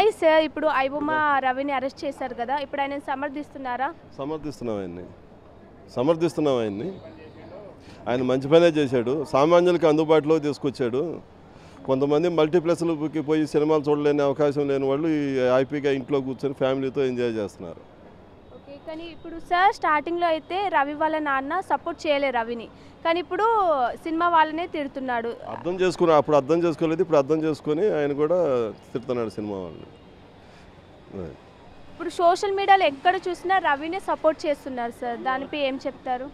Hi sir, ఇప్పుడు ఐబొమ్మ రవిని arrest చేశారు కదా, ఇప్పుడు ఆయన సమర్థిస్తున్నారా? సమర్థిస్తున్నాం ఆయన్ని. ఆయన మంచి పనే చేశాడు, సామాన్యులకి అందుబాటులో తీసుకొచ్చాడు. కొంతమంది మల్టీప్లెక్స్లకి పోయి సినిమాలు చూడలేని అవకాశం లేని వాళ్ళు హ్యాపీగా ఇంట్లో కూర్చొని ఫ్యామిలీతో ఎంజాయ్ చేస్తున్నారు. ఓకే, కానీ ఇప్పుడు సార్ స్టార్టింగ్లో అయితే రవి వాళ్ళ నాన్న సపోర్ట్ చేయలే రవిని, కానీ ఇప్పుడు సినిమా వాళ్ళనే తిడుతున్నాడు. అప్పుడు అర్థం చేసుకోలేదు, ఇప్పుడు అర్థం చేసుకొని ఆయన కూడా తిడుతున్నాడు సినిమా వాళ్ళని. ఇప్పుడు సోషల్ మీడియాలో ఎక్కడ చూసినా రవినే సపోర్ట్ చేస్తున్నారు సార్, దానిపై ఏం చెప్తారు?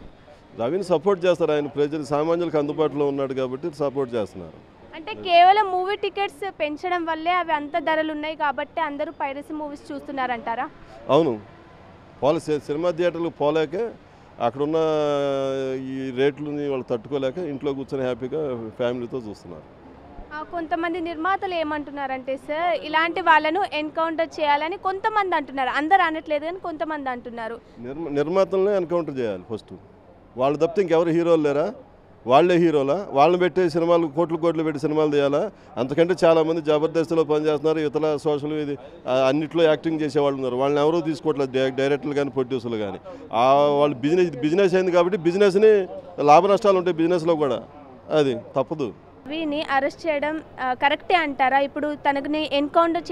రవిని సపోర్ట్ చేస్తారు, ఆయన ప్రజలు సామాన్యులకు అందుబాటులో ఉన్నాడు కాబట్టి సపోర్ట్ చేస్తున్నారు. అంటే కేవలం మూవీ టికెట్స్ పెంచడం వల్లే అవి అంత ధరలు ఉన్నాయి కాబట్టి అందరూ పైరసీ మూవీస్ చూస్తున్నారంటారా? అవును, సినిమా థియేటర్లకు పోలేక అక్కడున్న ఈ రేట్లని వాళ్ళు తట్టుకోలేక ఇంట్లో కూర్చొని హ్యాపీగా ఫ్యామిలీతో చూస్తున్నారు. కొంతమంది నిర్మాతలు ఏమంటున్నారంటే సార్, ఇలాంటి వాళ్ళను ఎన్కౌంటర్ చేయాలని కొంతమంది అంటున్నారు, అందరు అనట్లేదు కానీ కొంతమంది అంటున్నారు. నిర్మాతలనే ఎన్కౌంటర్ చేయాలి ఫస్ట్. వాళ్ళు తప్పితే ఇంకెవరు హీరోలు లేరా? వాళ్ళే హీరోలా? వాళ్ళని పెట్టే సినిమాలు కోట్లు పెట్టి సినిమాలు తీయాలా? అంతకంటే చాలామంది జబర్దస్త్లో పనిచేస్తున్నారు, ఇతర సోషల్ ఇది అన్నింటిలో యాక్టింగ్ చేసేవాళ్ళు ఉన్నారు. వాళ్ళని ఎవరూ తీసుకోవట్లేదు, డైరెక్టర్లు కానీ ప్రొడ్యూసర్లు కానీ. వాళ్ళు బిజినెస్ అయింది కాబట్టి బిజినెస్ని లాభ నష్టాలు ఉంటాయి బిజినెస్లో కూడా, అది తప్పదు. రవిని అరెస్ట్ చేయడం కరెక్టే అంటారా? ఇప్పుడు తనని ఎన్కౌంటర్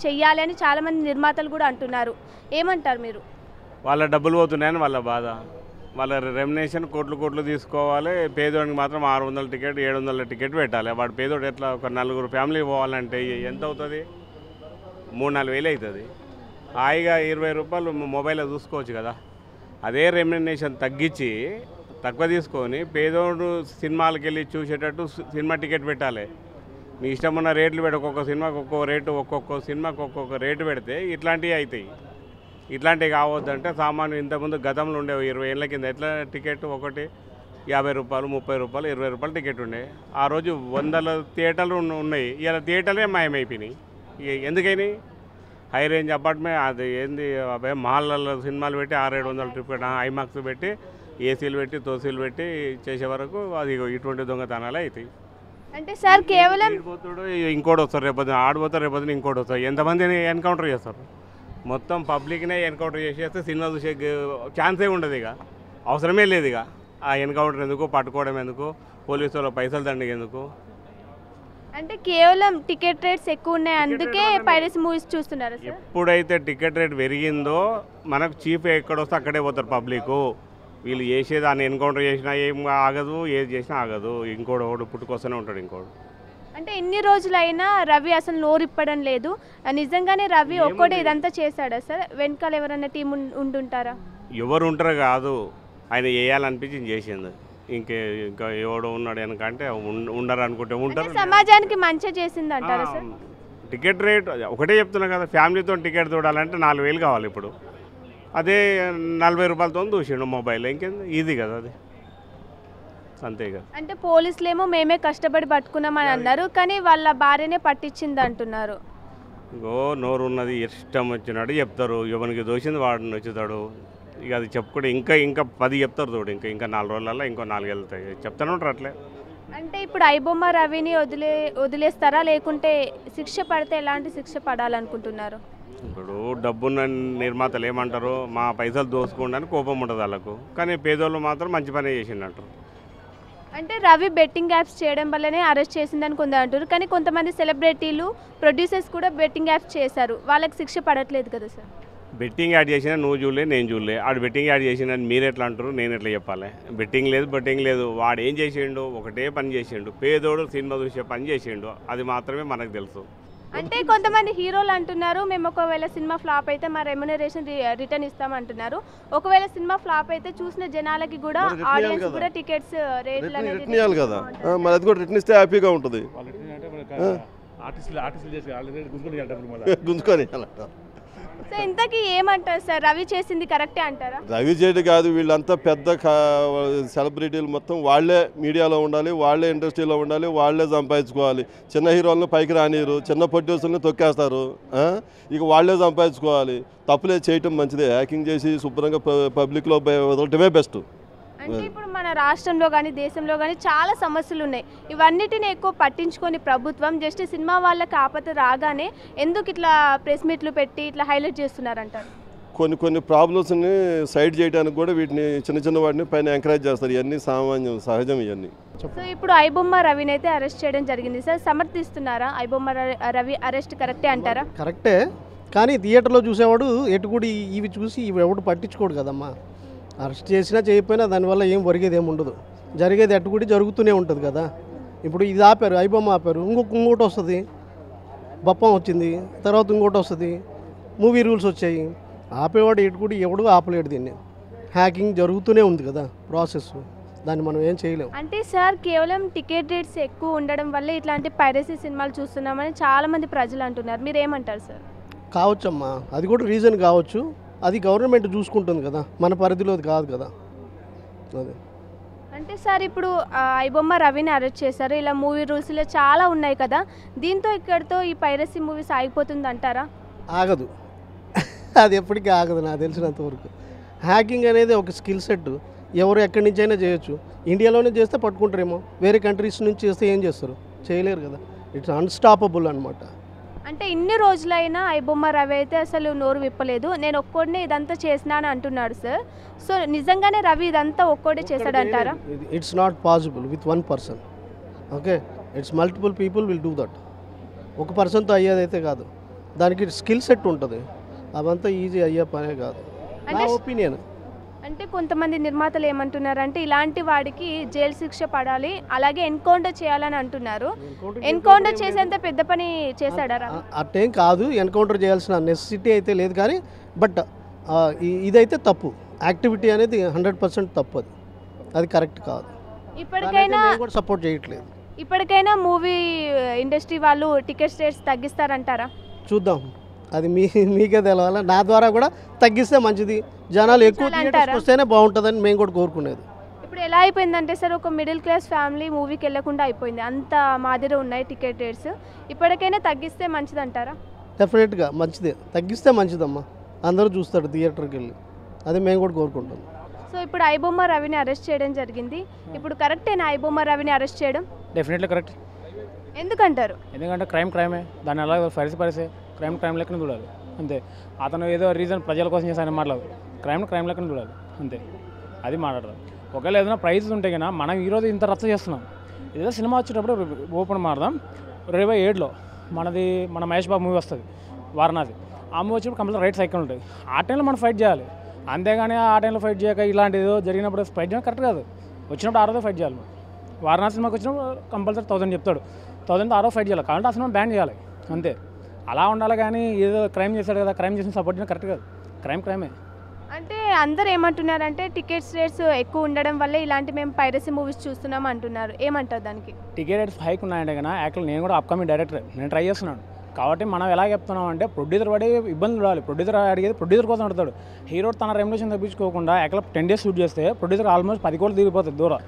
చెయ్యాలి అని చాలామంది నిర్మాతలు కూడా అంటున్నారు, ఏమంటారు మీరు? వాళ్ళ డబ్బులు పోతున్నాయని వాళ్ళ బాధ. వాళ్ళ రెమ్యునేషన్ కోట్లు తీసుకోవాలి, పేదోడికి మాత్రం 600 టికెట్ 700 టికెట్ పెట్టాలి. వాడు పేదోడు ఎట్లా ఒక 4 ఫ్యామిలీ పోవాలంటే ఎంత అవుతుంది? 3-4 వేలు అవుతుంది. హాయిగా 20 రూపాయలు మొబైల్లో చూసుకోవచ్చు కదా. అదే రెమ్యునేషన్ తక్కువ తీసుకొని పేదోడు సినిమాలకు వెళ్ళి చూసేటట్టు సినిమా టికెట్ పెట్టాలి. మీ ఇష్టం ఉన్న రేట్లు పెట్టి ఒక్కొక్క సినిమాకి ఒక్కొక్క రేటు, ఒక్కొక్క సినిమాకి ఒక్కొక్క రేటు పెడితే ఇట్లాంటివి అవుతాయి. ఇట్లాంటివి కావద్దంటే సామాన్లు ఇంతకుముందు గతంలో ఉండేవి 20 ఏళ్ళ కింద ఎట్లా టికెట్ ఒకటి 50 రూపాయలు, 30 రూపాయలు, 20 రూపాయలు టికెట్ ఉండే. ఆ రోజు 100 థియేటర్లు ఉన్నాయి, ఇలా థియేటర్లే మాయమైపోయినాయి. ఎందుకని హై రేంజ్ అపార్ట్మెంట్ అది ఏంది మాల్లో సినిమాలు పెట్టి 600-700 టికెట్ ఐమాక్స్ పెట్టి ఏసీలు పెట్టి తోసీలు పెట్టి చేసే వరకు అది ఇటువంటి దొంగతనాలు అవుతాయి. అంటే సార్ కేవలం ఇంకోటి వస్తారు, రేపొద్దున ఆడిపోతారు, రేపొద్దున ఇంకోటి వస్తారు. ఎంతమందిని ఎన్కౌంటర్ చేస్తారు? మొత్తం పబ్లిక్నే ఎన్కౌంటర్ చేసేస్తే సినిమా చూసే ఛాన్సే ఉండదు, ఇక అవసరమే లేదు. ఇక ఆ ఎన్కౌంటర్ ఎందుకు, పట్టుకోవడం ఎందుకు, పోలీసు వాళ్ళ పైసలు దండగ ఎందుకు? అంటే కేవలం టికెట్ రేట్స్ ఎక్కువ ఉన్నాయి, అందుకే పైరసీ మూవీస్ చూస్తున్నారు. ఎప్పుడైతే టికెట్ రేట్ పెరిగిందో మనకు చీఫ్ ఎక్కడొస్తే అక్కడే పోతారు పబ్లిక్. వీళ్ళు చేసేది దాన్ని ఎన్కౌంటర్ చేసినా ఏం ఆగదు, ఏది చేసినా ఆగదు. ఇంకోటి పుట్టుకొస్తూనే ఉంటాడు ఇంకోటి. అంటే ఎన్ని రోజులైనా రవి అసలు నోరిప్పడం లేదు. నిజంగానే రవి ఒక్కడే ఇదంతా చేశాడా సార్? వెనకాల ఎవరైనా టీం ఉంటుంటారా? ఎవరు ఉంటారు కాదు, ఆయన వేయాలనిపించి చేసింది. ఇంకా ఎవడు ఉన్నాడు వెనకంటే ఉండరు అనుకుంటే ఉంటారు. సమాజానికి మంచి చేసింది అంటారా సార్? టికెట్ రేట్ ఒకటే చెప్తున్నా కదా, ఫ్యామిలీతో టికెట్ చూడాలంటే 4,000 కావాలి ఇప్పుడు. అదే 40 రూపాయలతో చూసిండు మొబైల్, ఇంకేంది ఈజీ కదా అది, అంతే కదా. అంటే పోలీసులేమో మేమే కష్టపడి పట్టుకున్నామని అన్నారు, కానీ వాళ్ళ భార్యనే పట్టించింది అంటున్నారు. నోరు ఉన్నది ఇష్టం వచ్చినట్టు చెప్తారు, ఎవరికి దోషింది వాడిని వచ్చుతాడు. ఇక అది చెప్పుకుంటే ఇంకా 10 చెప్తారు చూడు, ఇంకా 4 రోజులలో ఇంకో 4 వెళ్తాయి చెప్తానే ఉంటారు అట్లే. అంటే ఇప్పుడు ఐబొమ్మ రవిని వదిలేస్తారా, లేకుంటే శిక్ష పడితే ఎలాంటి శిక్ష పడాలనుకుంటున్నారు? ఇప్పుడు డబ్బున్న నిర్మాతలు ఏమంటారు, మా పైసలు దోసుకోండి అని కోపం ఉంటుంది వాళ్ళకు, కానీ పేదోళ్ళు మాత్రం మంచి పనే చేసిందంటారు. అంటే రవి బెట్టింగ్ యాప్స్ చేయడం వల్లనే అరెస్ట్ చేసిందని కొందరు అంటారు, కానీ కొంతమంది సెలబ్రిటీలు ప్రొడ్యూసర్స్ కూడా బెట్టింగ్ యాప్స్ చేశారు, వాళ్ళకి శిక్ష పడట్లేదు కదా సార్? బెట్టింగ్ యాడ్ చేసినా నువ్వు చూడలే, నేను చూడలే. ఆడు బెట్టింగ్ యాడ్ చేసిన మీరు ఎట్లా అంటారు, నేను ఎట్లా చెప్పాలి? బెట్టింగ్ లేదు. వాడు ఏం చేసిండు, ఒకటే పని చేసిండు, పేదోడు సినిమా చూసే పని చేసిండు, అది మాత్రమే మనకు తెలుసు. అంటే కొంతమంది హీరోలు అంటున్నారు, మేము ఒకవేళ సినిమా ఫ్లాప్ అయితే మా రెమ్యునరేషన్ రిటర్న్ ఇస్తామంటున్నారు. ఒకవేళ సినిమా ఫ్లాప్ అయితే చూసిన జనాలకి కూడా, ఆడియన్స్ కూడా టికెట్స్ రేట్లు అనేది కదా, మరి అది కూడా రిటర్న్ ఇస్తే హ్యాపీగా ఉంటుంది. గుంజుకొని సో ఇంతకీ ఏమంటారు సార్, రవి చేసింది కరెక్టే అంటారా? రవి చేయడం కాదు, వీళ్ళంతా పెద్ద సెలబ్రిటీలు మొత్తం వాళ్ళే మీడియాలో ఉండాలి, వాళ్ళే ఇండస్ట్రీలో ఉండాలి, వాళ్ళే సంపాదించుకోవాలి. చిన్న హీరోలను పైకి రానియరు, చిన్న ప్రొడ్యూసర్ని తొక్కేస్తారు. ఇక వాళ్ళే సంపాదించుకోవాలి. తప్పులే చేయటం మంచిదే, హ్యాకింగ్ చేసి శుభ్రంగా పబ్లిక్లో వదలటమే బెస్ట్. అంటే ఇప్పుడు మన రాష్ట్రంలో కానీ దేశంలో కానీ చాలా సమస్యలు ఉన్నాయి. ఇవన్నిటిని ఎక్కువ పట్టించుకొని ప్రభుత్వం జస్ట్ సినిమా వాళ్ళకి ఆపద రాగానే ఎందుకు ఇట్లా ప్రెస్ మీట్లు పెట్టి ఇట్లా హైలైట్ చేస్తున్నారంటారు? కొన్ని ప్రాబ్లమ్స్ని సైడ్ చేయడానికి కూడా వీటిని చిన్న వాటిని పైన ఎంకరేజ్ చేస్తారు. ఇవన్నీ సామాన్యం, సహజం ఇవన్నీ. సో ఇప్పుడు ఐబొమ్మ రవిని అయితే అరెస్ట్ చేయడం జరిగింది సార్. సమర్థిస్తున్నారా? ఐబొమ్మ రవి అరెస్ట్ కరెక్టే అంటారా? కరెక్టే, కానీ థియేటర్లో చూసేవాడు ఎటుకుడి ఇవి చూసి ఇవి ఎవడు పట్టించుకోడు కదమ్మా. అరెస్ట్ చేసినా చేయకపోయినా దానివల్ల ఏం ఒరిగేది ఏమి ఉండదు. జరిగేది ఎటుకుడి జరుగుతూనే ఉంటుంది కదా. ఇప్పుడు ఇది ఆపారు, ఐబొమ్మ ఆపారు, ఇంకోటి వస్తుంది, బప్పం వచ్చింది, తర్వాత ఇంకోటి వస్తుంది, మూవీ రూల్స్ వచ్చాయి. ఆపేవాడు ఎటుకుడి ఎవడు ఆపలేడు. దీన్ని హ్యాకింగ్ జరుగుతూనే ఉంది కదా ప్రాసెస్, దాన్ని మనం ఏం చేయలేము. అంటే సార్ కేవలం టికెట్ రేట్స్ ఎక్కువ ఉండడం వల్ల ఇట్లాంటి పైరసీ సినిమాలు చూస్తున్నామని చాలామంది ప్రజలు అంటున్నారు. మీరు ఏమంటారు సార్? కావచ్చమ్మా, అది కూడా రీజన్ కావచ్చు. అది గవర్నమెంట్ చూసుకుంటుంది కదా, మన పరిధిలో కాదు కదా. అదే అంటే సార్ ఇప్పుడు ఐబొమ్మ రవిని అరెస్ట్ చేశారు. ఇలా మూవీ రూల్స్లో చాలా ఉన్నాయి కదా, దీంతో ఇక్కడితో ఈ పైరసీ మూవీస్ ఆగిపోతుంది అంటారా? ఆగదు, అది ఎప్పటికీ ఆగదు నాకు తెలిసినంత వరకు. హ్యాకింగ్ అనేది ఒక స్కిల్ సెట్, ఎవరు ఎక్కడి నుంచి అయినా చేయొచ్చు. ఇండియాలోనే చేస్తే పట్టుకుంటారేమో, వేరే కంట్రీస్ నుంచి చేస్తే ఏం చేస్తారు? చేయలేరు కదా. ఇట్స్ అన్స్టాపబుల్ అనమాట. అంటే ఇన్ని రోజులైనా ఐబొమ్మ రవి అయితే అసలు నోరు విప్పలేదు. నేను ఒక్కడినే ఇదంతా చేసినాను అంటున్నాడు సార్. సో నిజంగానే రవి ఇదంతా ఒక్కడే చేశాడంటారా? It's not possible with one person. Okay, it's multiple people will do that. ఒక పర్సన్తో అయ్యేదైతే కాదు, దానికి స్కిల్ సెట్ ఉంటుంది. అవంతా ఈజీ అయ్యే పనే కాదు, నా ఒపీనియన్. అంటే కొంతమంది నిర్మాతలు ఏమంటున్నారంటే ఇలాంటి వాడికి జైలు శిక్ష పడాలి, అలాగే ఎన్కౌంటర్ చేయాలని అంటున్నారు. ఎన్కౌంటర్ చేసేంత పెద్ద పని చేశాడా? అట్టేం కాదు, ఎన్కౌంటర్ చేయాల్సిన నెసెసిటీ అయితే లేదు. కానీ బట్ ఇదైతే తప్పు. యాక్టివిటీ అనేది 100% తప్పు. అది కరెక్ట్ కాదు. ఇప్పటికైనా కూడా సపోర్ట్ చేయట్లేదు. ఇప్పటికైనా మూవీ ఇండస్ట్రీ వాళ్ళు టికెట్ రేట్స్ తగ్గిస్తారంటారా? చూద్దాం, అది మీకే తెలవాలి. నా ద్వారా కూడా తగ్గిస్తే మంచిది. జనాలు ఎక్కువ థియేటర్స్కి వస్తేనే బాగుంటుందని మేము కూడా కోరుకునేది. ఇప్పుడు ఎలా అయిపోయిందంటే సార్, ఒక మిడిల్ క్లాస్ ఫ్యామిలీ మూవీకి వెళ్ళకుండా అయిపోయింది. అంత మాదిరి ఉన్నాయి టికెట్ రేట్స్. ఇప్పటికైనా తగ్గిస్తే మంచిది అంటారా? డెఫినెట్గా మంచిదే, తగ్గిస్తే మంచిదమ్మా. అందరూ చూస్తాడు థియేటర్కి వెళ్ళి, అది మేము కూడా కోరుకుంటాం. సో ఇప్పుడు ఐబొమ్మ రవిని అరెస్ట్ చేయడం జరిగింది. ఇప్పుడు కరెక్టేనా ఐబొమ్మ రవిని అరెస్ట్ చేయడం? Definitely correct. ఎందుకంటారు? ఎందుకంటే క్రైమే, దాన్ని ఎలా పరిసే క్రైమ్ లెక్కన చూడాలి అంతే. అతను ఏదో రీజన్ ప్రజల కోసం చేశాను మాట్లాడదు, క్రైమ్ లెక్కన చూడాలి అంతే, అది మాట్లాడదు. ఒకవేళ ఏదైనా ప్రైజెస్ ఉంటే కన్నా మనం ఈరోజు ఇంత రచ్చ చేస్తున్నాం. ఏదో సినిమా వచ్చేటప్పుడు ఓపెన్ మారదాం. 2027లో మన మహేష్ బాబు మూవీ వస్తుంది, వారణాసి. ఆ మూవీ వచ్చినప్పుడు కంపల్సరీ రైట్ సైకిల్ ఉంటుంది. ఆ టైంలో మనం ఫైట్ చేయాలి, అంతేగాని ఆ టైంలో ఫైట్ చేయక ఇలాంటి ఏదో జరిగినప్పుడు ఫైట్ చేయడం కరెక్ట్ కాదు. వచ్చినప్పుడు ఆ రోజు ఫైట్ చేయాలి. వారణాసి సినిమాకి వచ్చినప్పుడు కంపల్సరీ 1000 చెప్తాడు, 1000 ఆ రోజు ఫైట్ చేయాలి. కాబట్టి ఆ సినిమా బ్యాన్ చేయాలి అంతే. అలా ఉండాలి. కానీ ఏదో క్రైమ్ చేశాడు కదా, క్రైమ్ చేసిన సపోర్ట్ చేయడం కరెక్ట్ కాదు. క్రైమే. అంటే అందరు ఏమంటున్నారంటే టికెట్స్ రేట్స్ ఎక్కువ ఉండడం వల్ల ఇలాంటి మేము పైరసీ మూవీస్ చూస్తున్నాం అంటున్నారు. ఏమంటారు దానికి? టికెట్ రేట్స్ హైక్ ఉన్నాయంటే కన్నా యాక్చువల్ నేను కూడా అప్కమింగ్ డైరెక్టర్, నేను ట్రై చేస్తున్నాను. కాబట్టి మనం ఎలా చెప్తున్నాం అంటే ప్రొడ్యూసర్ పడి ఇబ్బందులు పడాలి. ప్రొడ్యూసర్ అడిగేది ప్రొడ్యూసర్ కోసం అడుగుతాడు. హీరో తన రెమ్యునరేషన్ తప్పించుకోకుండా యాక్చువల్ 10 days షూట్ చేస్తే ప్రొడ్యూసర్ ఆల్మోస్ట్ 10 కోట్లు దిగిపోతుంది దూరం.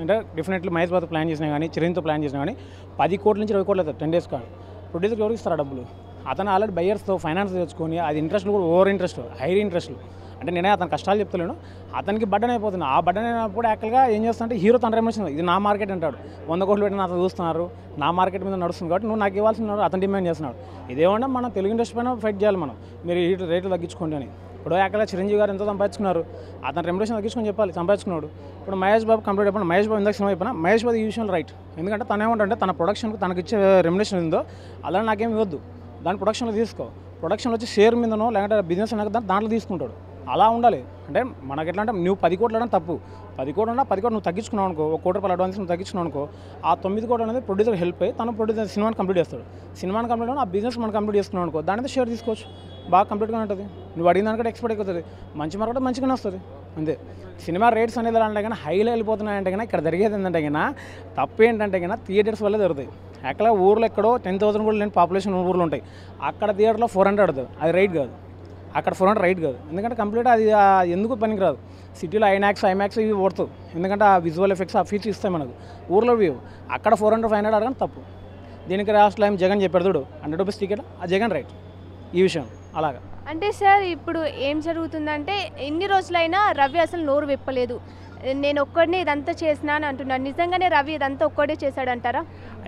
అంటే డెఫినెట్లీ మహేష్ బాబు ప్లాన్ చేసినా కానీ, చిరంజీవితో ప్లాన్ చేసినా కానీ 10 కోట్ల నుంచి 20 కోట్లు అవుతుంది 10 days కాదు. ప్రొడ్యూసర్కి ఎవరికి ఇస్తారు డబ్బులు? అతను ఆల్రెడీ బయ్యర్స్తో ఫైనాన్స్ తెచ్చుకొని, అది ఇంట్రెస్ట్లు కూడా ఓవర్ ఇంట్రెస్ట్, హైర్ ఇంట్రెస్ట్లు. అంటే నేనే అతను కష్టాలు చెప్తలేను, అతనికి బడ్డన్ అయిపోతుంది. ఆ బడ్డన్ అయినప్పుడు యాక్చువల్గా ఏం చేస్తానంటే హీరో తన రెమ్యునరేషన్ ఇది నా మార్కెట్ అంటాడు. 100 కోట్లు పెట్టిన అతను చూస్తున్నారు, నా మార్కెట్ మీద నడుస్తుంది కాబట్టి నువ్వు నాకు ఇవ్వాల్సిన అతను డిమాండ్ చేస్తున్నాడు. ఇదేమన్నా మనం తెలుగు ఇండస్ట్రీ పైన ఫైట్ చేయాలి. మనం మీరు రేట్లు తగ్గించుకోండి అని. ఇప్పుడు యాక్చువల్గా చిరంజీవి గారు ఎంతో సంపాదించుకున్నారు, అతను రెమ్యునరేషన్ తగ్గించుకొని చెప్పాలి, సంపాదించుకున్నాడు. ఇప్పుడు మహేష్ బాబు కంప్లీట్ అయిపోయినా, మహేష్ బాబు ఇందాక సినిమా అయిపోయినా మహేష్ బాబు ఈ విషయంలో రైట్. ఎందుకంటే తను ఏమంటే తన ప్రొడక్షన్కి తనకి ఇచ్చే రెమ్యునరేషన్ ఉందో అలా నాకేం ఇవ్వద్దు, దాని ప్రొడక్షన్లో తీసుకో. ప్రొడక్షన్లో వచ్చి షేర్ మీదనో లేదంటే బిజినెస్ అయినా దాంట్లో తీసుకుంటాడు. అలా ఉండాలి. అంటే మనకి ఎట్లా అంటే నువ్వు 10 కోట్లు అంటే తప్పు. 10 కోట్లు ఉన్నా 10 కోట్లు నువ్వు తగ్గించుకున్నావు అనుకో, ₹1 కోటి అడ్వాన్స్ నువ్వు తగ్గించుకున్నావు అనుకో, ఆ 9 కోట్లు అనేది ప్రొడ్యూసర్ హెల్ప్ అయ్యి తను ప్రొడ్యూసర్ సినిమాని కంప్లీట్ చేస్తాడు. సినిమాని కంప్లీట్ అయినా ఆ బిజినెస్ మనం కంప్లీట్ చేసుకున్నావు అనుకో, దాని మీద షేర్ తీసుకోవచ్చు, బాగా కంప్లీట్గా ఉంటుంది. నువ్వు అడిగిన దానికంటే ఎక్స్పెక్ట్ అవుతుంది, మంచి మార్కెట్ మంచిగానే వస్తుంది అంతే. సినిమా రేట్స్ అనేది ఎలా అంటే కానీ హైలో వెళ్ళిపోతున్నాయంటే కానీ ఇక్కడ జరిగేది ఏంటంటే కానీ తప్పు ఏంటంటే కానీ థియేటర్స్ వల్లే జరుగుతాయి. అక్కడ ఊర్లో ఎక్కడో 10,000 కూడా లేని పాపులేషన్ ఊర్లు ఉంటాయి, అక్కడ థియేటర్లో 400 అవుతుంది, అది రైట్ కాదు. అక్కడ 400 రైట్ కాదు, ఎందుకంటే కంప్లీట్ అది ఎందుకు పనికిరాదు. సిటీలో ఐమాక్స్ ఇవి ఓడుతావు, ఎందుకంటే ఆ విజువల్ ఎఫెక్ట్స్ ఆ ఫీచర్స్ ఇస్తాయి మనకు. ఊర్లో వ్యూ అక్కడ 400, 500 అడగడం తప్పు. దీనికి రాష్ట్రంలో ఏం జగన్ చెప్పాడు చూడు, ₹100 టికెట్, ఆ జగన్ రైట్ ఈ విషయం అలాగా. అంటే సార్ ఇప్పుడు ఏం జరుగుతుందంటే ఇన్ని రోజులైనా రవి అసలు నోరు విప్పలేదు. నేను ఒక్కడిని ఇదంతా చేసినా అని అంటున్నాను. నిజంగానే రవి ఇదంతా ఒక్కడే చేశాడంటారా?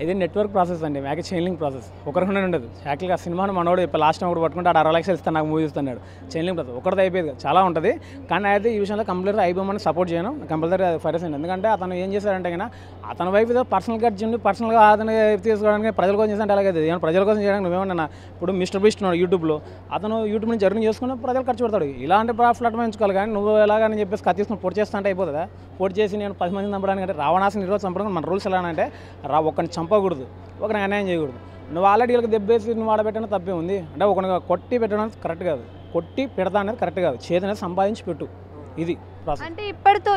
ఇది నెట్వర్క్ ప్రాసెస్ అండి, మ్యాక్ చైన్లింగ్ ప్రాసెస్. ఒకరికొండ ఉండదు. యాక్చువల్గా సినిమాను మనోడు ఇప్పుడు లాస్ట్ టైం ఒకటి పట్టుకుంటే 60 లక్షలు ఇస్తాను నాకు మూవీ ఇస్తున్నాడు. చైన్లింగ్ ప్రాసెస్ ఒకటిది అయిపోయేది చాలా ఉంటుంది. కానీ అయితే ఈ విషయంలో కంప్లీట్గా ఐబొమ్మని సపోర్ట్ చేయను, కంపల్సరీ ఫైరస్ అండి. ఎందుకంటే అతను ఏం చేశాడంటే కన్నా అతని వైపు ఏదో పర్సనల్ ఖర్చు ఉండి పర్సనల్గా అతను తీసుకోవడానికి ప్రజల కోసం చేస్తే అలాగే ఏమైనా ప్రజల కోసం చేయడానికి నువ్వేమన్నా ఇప్పుడు మిస్టర్ బీస్ట్ ఉన్నాడు యూట్యూబ్లో, అతను యూట్యూబ్ నుంచి జర్నీ చేసుకుని ప్రజలు ఖర్చు పెడతాడు. ఇలాంటి ప్లాట్ఫామ్ ఎంచుకోవాలి. కానీ నువ్వు ఎలాగని చెప్పేసి కత్తి తీసుకుని పొడి చేస్తా అంటే అయిపోతుందా? పొడి చేసి నేను 10 మందిని చంపడానికి అంటే రావణాసుని ఈరోజు చంపడానికి మన రూల్స్ ఎలా అంటే ఒక్కరిని చంపకూడదు, ఒకరిని అన్యాయం చేయకూడదు. నువ్వు ఆల్రెడీ వీళ్ళకి దెబ్బేసి నువ్వు ఆడబెట్టడం తప్పే ఉంది. అంటే ఒకరిని కొట్టి పెట్టడం కరెక్ట్ కాదు, కొట్టి పెడతా అనేది కరెక్ట్ కాదు, చేతి అనేది సంపాదించి పెట్టు. ఇది ప్రాసెస్. అంటే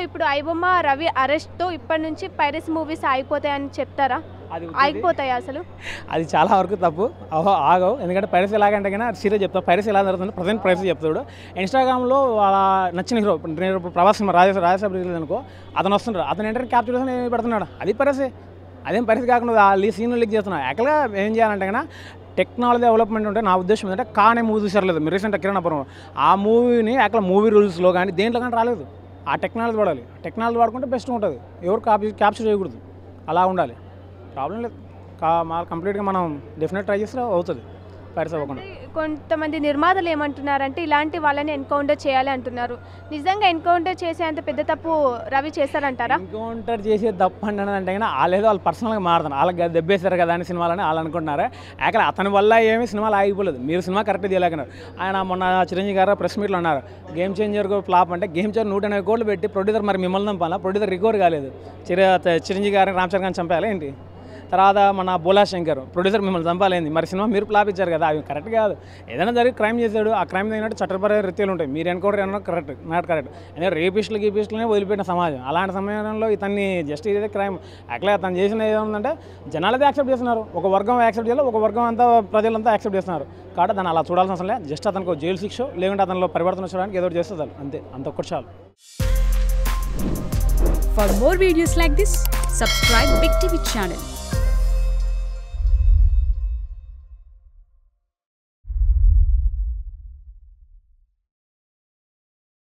ఇప్పుడు ఐబొమ్మ రవి అరెస్ట్తో ఇప్పటి నుంచి పైరసీ మూవీస్ అయిపోతాయని చెప్తారా? అయిపోతాయి అసలు? అది చాలా వరకు తప్పు, ఆగవు. ఎందుకంటే పైరసీ ఎలాగంటే కన్నా సీరియస్ చెప్తా. పైరసీ ఎలా జరుగుతుంది ప్రజెంట్ పైరసీ చెప్తాడు. ఇన్స్టాగ్రామ్లో వాళ్ళ నచ్చిన హీరో నేను ప్రభాస్ రాజేశ్వర రిలీజ్ అనుకో, అతను వస్తుంటాడు, అతను ఏంటంటే క్యాప్చర్ చేసి పెడుతున్నాడు. అది పైరసీ. అదేం పరిస్థితి కాకుండా సీన్ లీక్ చేస్తున్నాడు. యాక్చువల్గా ఏం చేయాలంటే కన్నా టెక్నాలజీ డెవలప్మెంట్ ఉంటే నా ఉద్దేశం ఏంటంటే కానే మూవీ చూసారు మీరు రీసెంట్ కిరణ్ అపురం ఆ మూవీని యాక్చువల్ మూవీ రూల్స్లో కానీ దేంట్లో కానీ రాలేదు. ఆ టెక్నాలజీ వాడాలి. టెక్నాలజీ వాడుకుంటే బెస్ట్ ఉంటుంది. ఎవరు క్యాప్చర్ చేయకూడదు, అలా ఉండాలి. ప్రాబ్లం లేదు. కంప్లీట్గా మనం డెఫినెట్ ట్రై చేస్తే అవుతుంది పైరసీ అవ్వకుండా. కొంతమంది నిర్మాతలు ఏమంటున్నారంటే ఇలాంటి వాళ్ళని ఎన్కౌంటర్ చేయాలి అంటున్నారు. నిజంగా ఎన్కౌంటర్ చేసేంత పెద్ద తప్పు రవి చేస్తారంటారా? ఎన్కౌంటర్ చేసే తప్పు అంటే కానీ వాళ్ళు పర్సనల్గా మారుతారు. వాళ్ళకి దెబ్బేశారు కదా అని సినిమాలని వాళ్ళు అనుకుంటున్నారు. యాక్చువల్ అతని వల్ల ఏమీ సినిమాలు ఆగిపోలేదు. మీరు సినిమా కరెక్ట్ చేయలేకున్నారు. ఆయన మొన్న చిరంజీవి గారు ప్రెస్ మీట్లో అన్నారు గేమ్ చేంజర్ ఫ్లాప్ అంటే గేమ్ చేంజర్ 180 కోట్లు పెట్టి ప్రొడ్యూసర్ మరి మిమ్మల్ని చంపాలా? ప్రొడ్యూసర్ రికవర్ కాలేదు. చిరంజీవి గారిని రామ్ చరణ్ గారిని చంపాలి ఏంటి? తర్వాత మన బోలా శంకర్ ప్రొడ్యూసర్ మిమ్మల్ని చంపాలేంది? మరి సినిమా మీరు ఫ్లాప్ ఇచ్చారు కదా, అవి కరెక్ట్ కాదు. ఏదైనా జరిగి క్రైమ్ చేశాడు, ఆ క్రైమ్ తగినట్టు చట్టపరమైన రీత్యాలు ఉంటాయి. మీరు ఎన్కౌంటర్ అన్న కరెక్ట్ నాట్ కరెక్ట్. ఎందుకంటే రేపిస్టులనే వదిలిపెట్టిన సమాజం. అలాంటి సమయంలో ఇతన్ని జస్ట్ ఇదే క్రైమ్. యాక్చువల్గా తను చేసిన ఏముందంటే జనాలదే యాక్సెప్ట్ చేస్తున్నారు. ఒక వర్గం యాక్సెప్ట్ చేయాలి, ఒక వర్గం అంతా ప్రజలంతా యాక్సెప్ట్ చేస్తున్నారు. కాబట్టి దాన్ని అలా చూడాల్సిన అవసరం లేదు. జస్ట్ అతనికి జైలు శిక్ష లేకుంటే అతనిలో పరివర్తన వచ్చడానికి ఏదో చేస్తుంది అంతే, అంత ఒక్కటి చాలు. For more videos like this, subscribe Big TV channel.